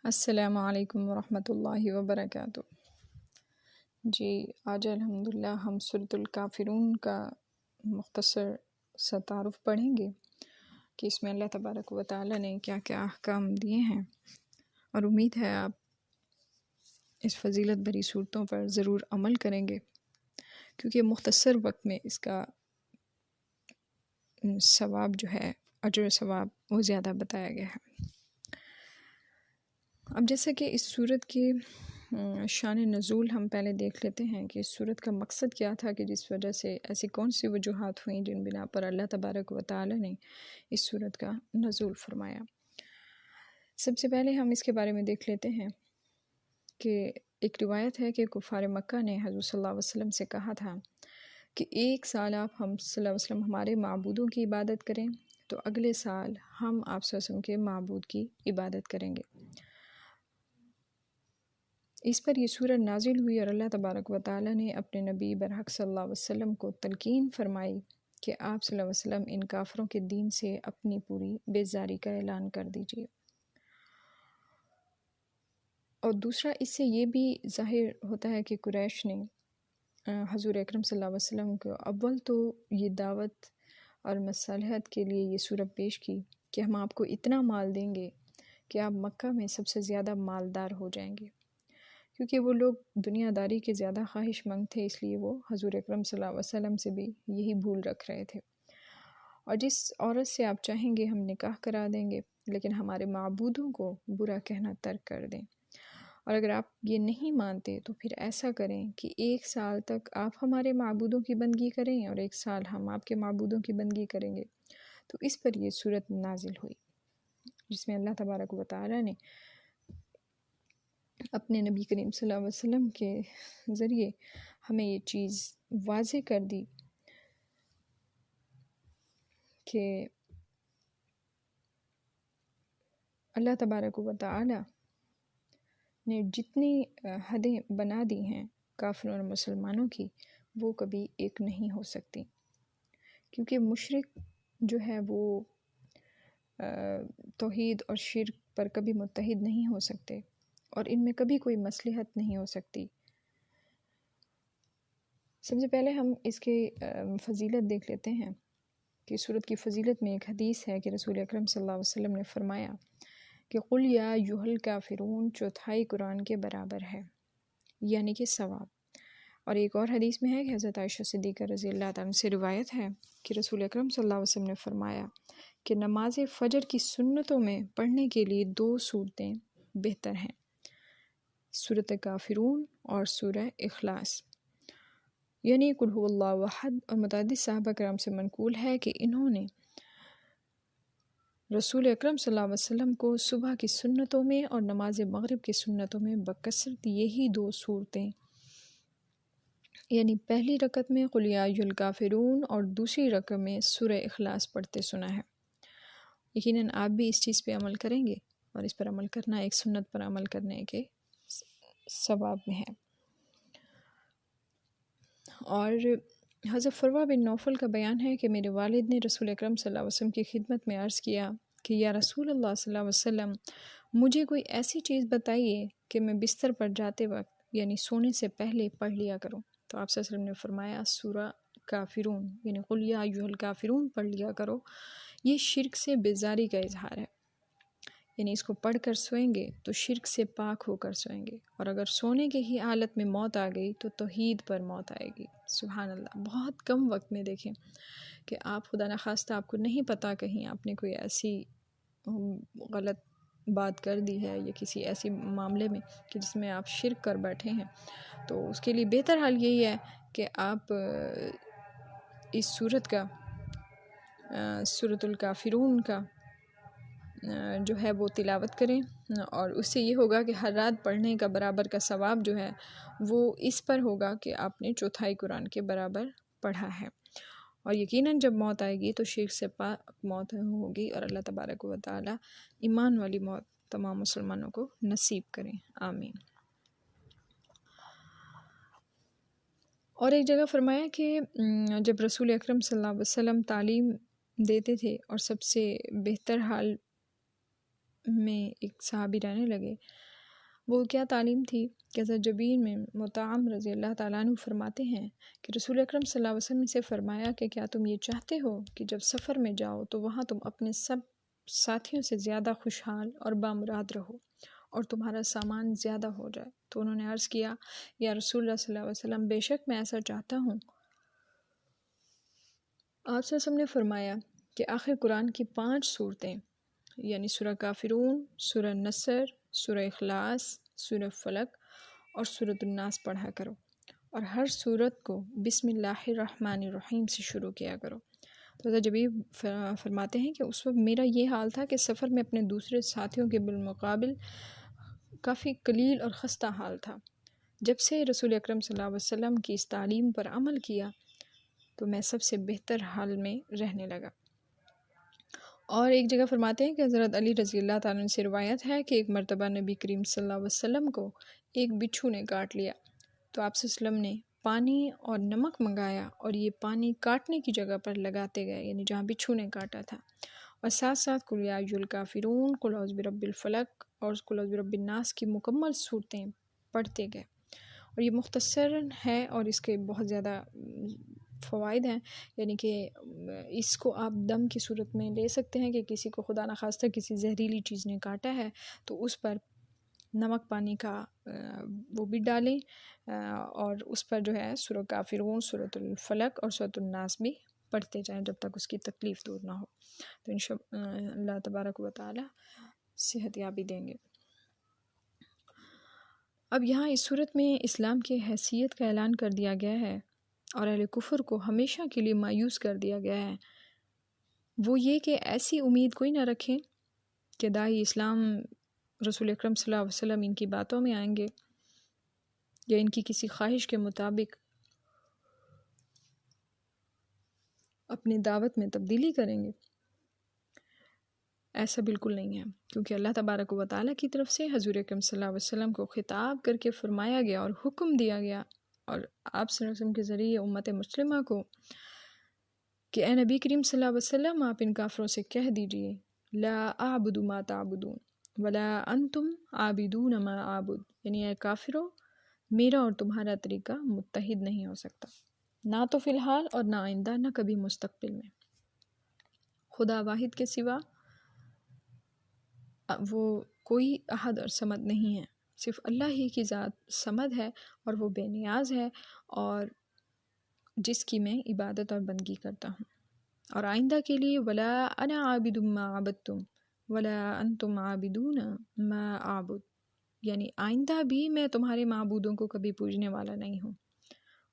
السلام علیکم ورحمۃ اللہ وبرکاتہ۔ جی آج الحمدللہ ہم سورۃ الکافرون کا مختصر سا تعارف پڑھیں گے کہ اس میں اللہ تبارک و تعالی نے کیا کیا احکام دیے ہیں، اور امید ہے آپ اس فضیلت بھری صورتوں پر ضرور عمل کریں گے، کیونکہ مختصر وقت میں اس کا ثواب جو ہے، اجر و ثواب وہ زیادہ بتایا گیا ہے۔ اب جیسا کہ اس صورت کی شان نزول ہم پہلے دیکھ لیتے ہیں کہ اس صورت کا مقصد کیا تھا، کہ جس وجہ سے ایسی کون سی وجوہات ہوئیں جن بنا پر اللہ تبارک و تعالی نے اس صورت کا نزول فرمایا۔ سب سے پہلے ہم اس کے بارے میں دیکھ لیتے ہیں کہ ایک روایت ہے کہ کفار مکہ نے حضور صلی اللہ علیہ وسلم سے کہا تھا کہ ایک سال آپ ہم صلی اللہ علیہ وسلم ہمارے معبودوں کی عبادت کریں تو اگلے سال ہم آپ صلی اللہ علیہ وسلم کے معبود کی عبادت کریں گے۔ اس پر یہ سورت نازل ہوئی اور اللہ تبارک و تعالی نے اپنے نبی برحق صلی اللہ علیہ وسلم کو تلقین فرمائی کہ آپ صلی اللہ علیہ وسلم ان کافروں کے دین سے اپنی پوری بیزاری کا اعلان کر دیجیے۔ اور دوسرا اس سے یہ بھی ظاہر ہوتا ہے کہ قریش نے حضور اکرم صلی اللہ علیہ وسلم کو اول تو یہ دعوت اور مصالحت کے لیے یہ صورت پیش کی کہ ہم آپ کو اتنا مال دیں گے کہ آپ مکہ میں سب سے زیادہ مالدار ہو جائیں گے، کیونکہ وہ لوگ دنیا داری کے زیادہ خواہش مند تھے، اس لیے وہ حضور اکرم صلی اللہ علیہ وسلم سے بھی یہی بھول رکھ رہے تھے۔ اور جس عورت سے آپ چاہیں گے ہم نکاح کرا دیں گے، لیکن ہمارے معبودوں کو برا کہنا ترک کر دیں، اور اگر آپ یہ نہیں مانتے تو پھر ایسا کریں کہ ایک سال تک آپ ہمارے معبودوں کی بندگی کریں اور ایک سال ہم آپ کے معبودوں کی بندگی کریں گے۔ تو اس پر یہ صورت نازل ہوئی، جس میں اللہ تبارک و تعالی نے اپنے نبی کریم صلی اللہ علیہ وسلم کے ذریعے ہمیں یہ چیز واضح کر دی کہ اللہ تبارک و تعالی نے جتنی حدیں بنا دی ہیں کافروں اور مسلمانوں کی، وہ کبھی ایک نہیں ہو سکتی، کیونکہ مشرک جو ہے وہ توحید اور شرک پر کبھی متحد نہیں ہو سکتے، اور ان میں کبھی کوئی مصلحت نہیں ہو سکتی۔ سب سے پہلے ہم اس کی فضیلت دیکھ لیتے ہیں کہ سورت کی فضیلت میں ایک حدیث ہے کہ رسول اکرم صلی اللہ علیہ وسلم نے فرمایا کہ قل یا ایھا الکافرون چوتھائی قرآن کے برابر ہے، یعنی کہ ثواب۔ اور ایک اور حدیث میں ہے کہ حضرت عائشہ صدیقہ رضی اللہ تعالیٰ عنہ سے روایت ہے کہ رسول اکرم صلی اللہ علیہ وسلم نے فرمایا کہ نماز فجر کی سنتوں میں پڑھنے کے لیے 2 صورتیں بہتر ہیں، سورۃ کافرون اور سورہ اخلاص، یعنی قل هو اللہ احد۔ اور متعدد صحابہ کرام سے منقول ہے کہ انہوں نے رسول اکرم صلی اللہ علیہ وسلم کو صبح کی سنتوں میں اور نماز مغرب کی سنتوں میں بکثرت یہی 2 صورتیں، یعنی پہلی رکعت میں قل یا ایھا الکافرون اور دوسری رکعت میں سورہ اخلاص پڑھتے سنا ہے۔ یقیناً آپ بھی اس چیز پہ عمل کریں گے، اور اس پر عمل کرنا ایک سنت پر عمل کرنے کے ثواب میں ہے۔ اور حضرت فروہ بن نوفل کا بیان ہے کہ میرے والد نے رسول اکرم صلی اللہ علیہ وسلم کی خدمت میں عرض کیا کہ یا رسول اللہ صلی اللہ علیہ وسلم، مجھے کوئی ایسی چیز بتائیے کہ میں بستر پر جاتے وقت یعنی سونے سے پہلے پڑھ لیا کروں۔ تو آپ صلی اللہ علیہ وسلم نے فرمایا سورہ کافرون، یعنی قل یا ایھا الکافرون پڑھ لیا کرو، یہ شرک سے بیزاری کا اظہار ہے، یعنی اس کو پڑھ کر سوئیں گے تو شرک سے پاک ہو کر سوئیں گے، اور اگر سونے کے ہی حالت میں موت آ گئی تو توحید پر موت آئے گی۔ سبحان اللہ، بہت کم وقت میں دیکھیں کہ آپ خدا نخواستہ آپ کو نہیں پتہ کہیں آپ نے کوئی ایسی غلط بات کر دی ہے یا کسی ایسی معاملے میں کہ جس میں آپ شرک کر بیٹھے ہیں، تو اس کے لیے بہتر حال یہی ہے کہ آپ اس سورت کا سورۃ الکافرون کا جو ہے وہ تلاوت کریں، اور اس سے یہ ہوگا کہ ہر رات پڑھنے کا برابر کا ثواب جو ہے وہ اس پر ہوگا کہ آپ نے چوتھائی قرآن کے برابر پڑھا ہے، اور یقیناً جب موت آئے گی تو شرک سے پاک موت ہوگی، اور اللہ تبارک و تعالی ایمان والی موت تمام مسلمانوں کو نصیب کریں، آمین۔ اور ایک جگہ فرمایا کہ جب رسول اکرم صلی اللہ علیہ وسلم تعلیم دیتے تھے اور سب سے بہتر حال میں ایک صحابی رہنے لگے۔ وہ کیا تعلیم تھی کہ حضرت جبیر میں مطعم رضی اللہ تعالیٰ عنہ فرماتے ہیں کہ رسول اکرم صلی اللہ علیہ وسلم سے فرمایا کہ کیا تم یہ چاہتے ہو کہ جب سفر میں جاؤ تو وہاں تم اپنے سب ساتھیوں سے زیادہ خوشحال اور بامراد رہو اور تمہارا سامان زیادہ ہو جائے؟ تو انہوں نے عرض کیا یا رسول اللہ صلی اللہ علیہ وسلم، بے شک میں ایسا چاہتا ہوں۔ آپ صلی اللہ علیہ وسلم نے فرمایا کہ آخر قرآن کی 5 صورتیں یعنی سورہ کافرون، سورہ نصر، سورہ اخلاص، سورہ فلق اور سورۃ الناس پڑھا کرو، اور ہر سورت کو بسم اللہ الرحمن الرحیم سے شروع کیا کرو۔ تو حضرت جبیر فرماتے ہیں کہ اس وقت میرا یہ حال تھا کہ سفر میں اپنے دوسرے ساتھیوں کے بالمقابل کافی قلیل اور خستہ حال تھا۔ جب سے رسول اکرم صلی اللہ علیہ وسلم کی اس تعلیم پر عمل کیا تو میں سب سے بہتر حال میں رہنے لگا۔ اور ایک جگہ فرماتے ہیں کہ حضرت علی رضی اللہ تعالیٰ عنہ سے روایت ہے کہ ایک مرتبہ نبی کریم صلی اللہ علیہ وسلم کو ایک بچھو نے کاٹ لیا، تو آپ صلی اللہ علیہ وسلم نے پانی اور نمک منگایا اور یہ پانی کاٹنے کی جگہ پر لگاتے گئے، یعنی جہاں بچھو نے کاٹا تھا، اور ساتھ ساتھ قل یا ایھا الکافرون، قل اعوذ برب الفلق اور قل اعوذ برب الناس کی مکمل صورتیں پڑھتے گئے۔ اور یہ مختصر ہے اور اس کے بہت زیادہ فوائد ہیں، یعنی کہ اس کو آپ دم کی صورت میں لے سکتے ہیں کہ کسی کو خدا نخواستہ کسی زہریلی چیز نے کاٹا ہے تو اس پر نمک پانی کا وہ بھی ڈالیں، اور اس پر جو ہے سورہ کافرون، سورۃ الفلق اور سورۃ الناس بھی پڑھتے جائیں جب تک اس کی تکلیف دور نہ ہو، تو انشاءاللہ اللہ تبارک و تعالی صحت یابی دیں گے۔ اب یہاں اس صورت میں اسلام کی حیثیت کا اعلان کر دیا گیا ہے اور اہل کفر کو ہمیشہ کے لیے مایوس کر دیا گیا ہے۔ وہ یہ کہ ایسی امید کوئی نہ رکھیں کہ داعی اسلام رسول اکرم صلی اللہ علیہ وسلم ان کی باتوں میں آئیں گے یا ان کی کسی خواہش کے مطابق اپنی دعوت میں تبدیلی کریں گے۔ ایسا بالکل نہیں ہے، کیونکہ اللہ تبارک و تعالیٰ کی طرف سے حضور اکرم صلی اللہ علیہ وسلم کو خطاب کر کے فرمایا گیا اور حکم دیا گیا، اور آپ صلی اللہ علیہ وسلم کے ذریعے امت مسلمہ کو کہ اے نبی کریم صلی اللہ علیہ وسلم، آپ ان کافروں سے کہہ دیجئے لا اعبد ما تعبدون ولا انتم عابدون ما اعبد، یعنی اے کافروں، میرا اور تمہارا طریقہ متحد نہیں ہو سکتا، نہ تو فی الحال اور نہ آئندہ، نہ کبھی مستقبل میں۔ خدا واحد کے سوا وہ کوئی احد اور صمد نہیں ہے، صرف اللہ ہی کی ذات صمد ہے اور وہ بے نیاز ہے، اور جس کی میں عبادت اور بندگی کرتا ہوں۔ اور آئندہ کے لیے ولا انا عابد ما عبدتم ولا انتم عابدون ما اعبد، یعنی آئندہ بھی میں تمہارے معبودوں کو کبھی پوجنے والا نہیں ہوں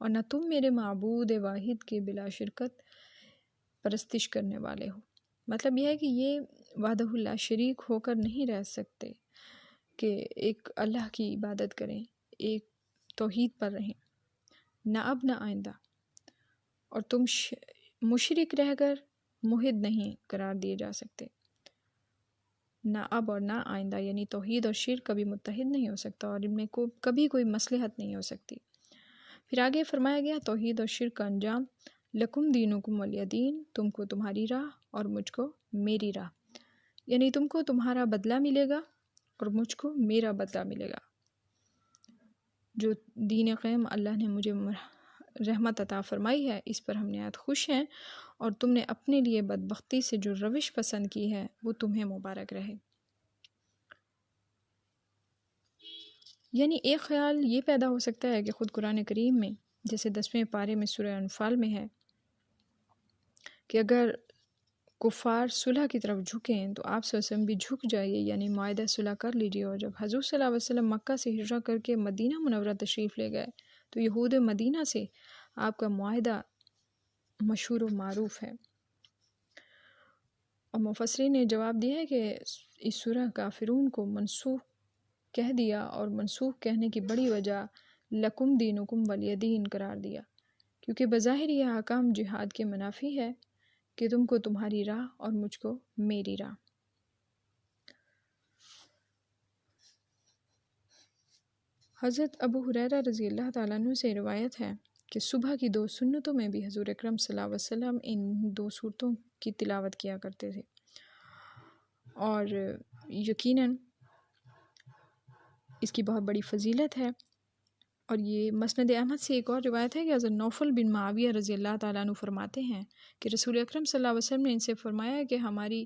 اور نہ تم میرے معبود واحد کے بلا شرکت پرستش کرنے والے ہو۔ مطلب یہ ہے کہ یہ وحدہ لا شریک ہو کر نہیں رہ سکتے کہ ایک اللہ کی عبادت کریں، ایک توحید پر رہیں، نہ اب نہ آئندہ، اور تم مشرک رہ کر موحد نہیں قرار دیے جا سکتے، نہ اب اور نہ آئندہ، یعنی توحید اور شرک کبھی متحد نہیں ہو سکتا اور ان میں کبھی کوئی مصلحت نہیں ہو سکتی۔ پھر آگے فرمایا گیا توحید اور شرک کا انجام لکم دینکم ولی دین، تم کو تمہاری راہ اور مجھ کو میری راہ، یعنی تم کو تمہارا بدلہ ملے گا اور مجھ کو میرا بدلہ ملے گا۔ جو دین قیم اللہ نے مجھے رحمت عطا فرمائی ہے اس پر ہم نہایت خوش ہیں، اور تم نے اپنے لیے بدبختی سے جو روش پسند کی ہے وہ تمہیں مبارک رہے۔ یعنی ایک خیال یہ پیدا ہو سکتا ہے کہ خود قرآن کریم میں جیسے 10ویں پارے میں سورہ انفال میں ہے کہ اگر کفار صلح کی طرف جھکیں تو آپ صلی اللہ علیہ وسلم بھی جھک جائیے، یعنی معاہدہ صلح کر لیجیے۔ اور جب حضور صلی اللہ علیہ وسلم مکہ سے ہجرت کر کے مدینہ منورہ تشریف لے گئے تو یہود مدینہ سے آپ کا معاہدہ مشہور و معروف ہے، اور مفسرین نے جواب دیا ہے کہ اس سورہ کافرون کو منسوخ کہہ دیا، اور منسوخ کہنے کی بڑی وجہ لکم دینکم ولی دین قرار دیا، کیونکہ بظاہر یہ احکام جہاد کے منافی ہے کہ تم کو تمہاری راہ اور مجھ کو میری راہ۔ حضرت ابو ہریرہ رضی اللہ تعالیٰ عنہ سے روایت ہے کہ صبح کی 2 سنتوں میں بھی حضور اکرم صلی اللہ علیہ وسلم ان 2 صورتوں کی تلاوت کیا کرتے تھے، اور یقیناً اس کی بہت بڑی فضیلت ہے۔ اور یہ مسند احمد سے ایک اور روایت ہے کہ حضرت نوفل بن معاویہ رضی اللہ تعالیٰ عنہ فرماتے ہیں کہ رسول اکرم صلی اللہ علیہ وسلم نے ان سے فرمایا کہ ہماری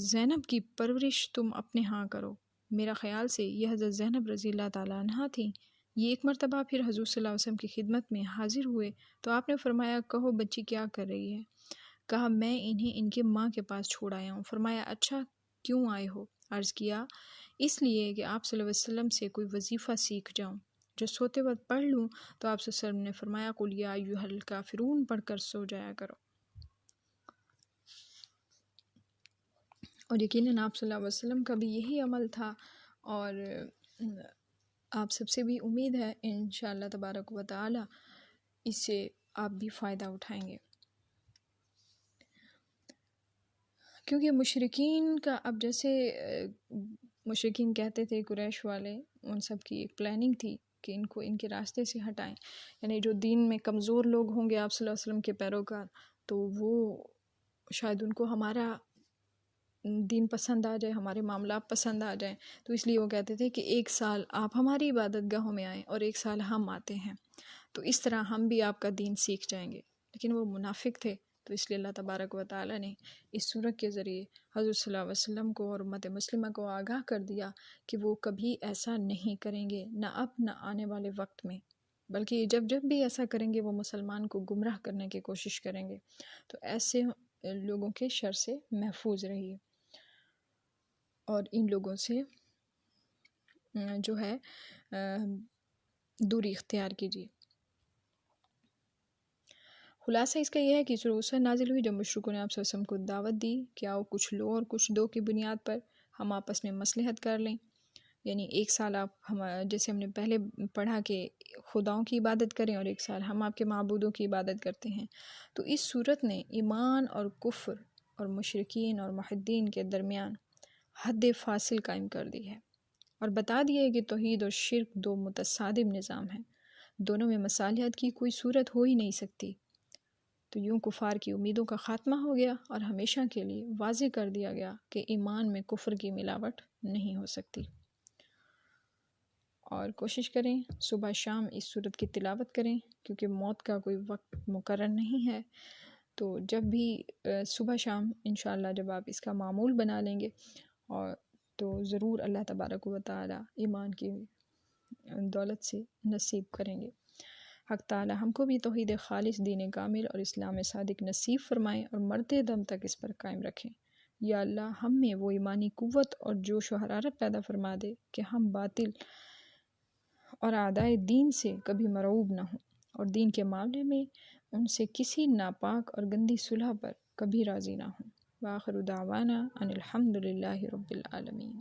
زینب کی پرورش تم اپنے ہاں کرو۔ میرا خیال سے یہ حضرت زینب رضی اللہ تعالیٰ عنہ تھیں۔ یہ ایک مرتبہ پھر حضور صلی اللہ علیہ وسلم کی خدمت میں حاضر ہوئے تو آپ نے فرمایا کہو بچی کیا کر رہی ہے؟ کہا میں انہیں ان کے ماں کے پاس چھوڑ آیا ہوں۔ فرمایا اچھا کیوں آئے ہو؟ عرض کیا اس لیے کہ آپ صلی اللہ علیہ وسلم سے کوئی وظیفہ سیکھ جاؤں جو سوتے وقت پڑھ لوں۔ تو آپ صلی اللہ علیہ وسلم نے فرمایا قل یا ایھا الکافرون پڑھ کر سو جایا کرو۔ اور یقیناً آپ صلی اللہ علیہ وسلم کا بھی یہی عمل تھا، اور آپ سب سے بھی امید ہے انشاءاللہ تبارک و تعالی اس سے آپ بھی فائدہ اٹھائیں گے، کیونکہ مشرکین کا اب جیسے مشرکین کہتے تھے قریش والے، ان سب کی ایک پلاننگ تھی کہ ان کو ان کے راستے سے ہٹائیں، یعنی جو دین میں کمزور لوگ ہوں گے آپ صلی اللہ علیہ وسلم کے پیروکار، تو وہ شاید ان کو ہمارا دین پسند آ جائے، ہمارے معاملات پسند آ جائیں، تو اس لیے وہ کہتے تھے کہ ایک سال آپ ہماری عبادت گاہوں میں آئیں اور ایک سال ہم آتے ہیں، تو اس طرح ہم بھی آپ کا دین سیکھ جائیں گے۔ لیکن وہ منافق تھے، تو اس لیے اللہ تبارک و تعالی نے اس سورت کے ذریعے حضرت صلی اللہ علیہ وسلم کو اور امت مسلمہ کو آگاہ کر دیا کہ وہ کبھی ایسا نہیں کریں گے، نہ اب نہ آنے والے وقت میں، بلکہ جب جب بھی ایسا کریں گے وہ مسلمان کو گمراہ کرنے کی کوشش کریں گے۔ تو ایسے لوگوں کے شر سے محفوظ رہیے اور ان لوگوں سے جو ہے دوری اختیار کیجیے۔ خلاصہ اس کا یہ ہے کہ سورہ وسعت نازل ہوئی جب مشرکوں نے آپ صلی اللہ علیہ وسلم کو دعوت دی کہ آؤ کچھ لو اور کچھ دو کی بنیاد پر ہم آپس میں مصلحت کر لیں، یعنی ایک سال آپ جیسے ہم نے پہلے پڑھا کہ خداؤں کی عبادت کریں اور ایک سال ہم آپ کے معبودوں کی عبادت کرتے ہیں۔ تو اس صورت نے ایمان اور کفر اور مشرکین اور موحدین کے درمیان حد فاصل قائم کر دی ہے اور بتا دیا ہے کہ توحید اور شرک دو متصادم نظام ہیں، دونوں میں مصالحت کی کوئی صورت ہو ہی نہیں سکتی۔ تو یوں کفار کی امیدوں کا خاتمہ ہو گیا اور ہمیشہ کے لیے واضح کر دیا گیا کہ ایمان میں کفر کی ملاوٹ نہیں ہو سکتی۔ اور کوشش کریں صبح شام اس صورت کی تلاوت کریں، کیونکہ موت کا کوئی وقت مقرر نہیں ہے، تو جب بھی صبح شام انشاءاللہ جب آپ اس کا معمول بنا لیں گے اور تو ضرور اللہ تبارک و تعالی ایمان کی دولت سے نصیب کریں گے۔ حق تعالی ہم کو بھی توحید خالص، دین کامل اور اسلام صادق نصیب فرمائیں اور مرتے دم تک اس پر قائم رکھیں۔ یا اللہ ہم میں وہ ایمانی قوت اور جوش و حرارت پیدا فرما دے کہ ہم باطل اور اعدائے دین سے کبھی مرعوب نہ ہوں اور دین کے معاملے میں ان سے کسی ناپاک اور گندی صلح پر کبھی راضی نہ ہوں۔ وآخر دعوانا ان الحمد للہ رب العالمین۔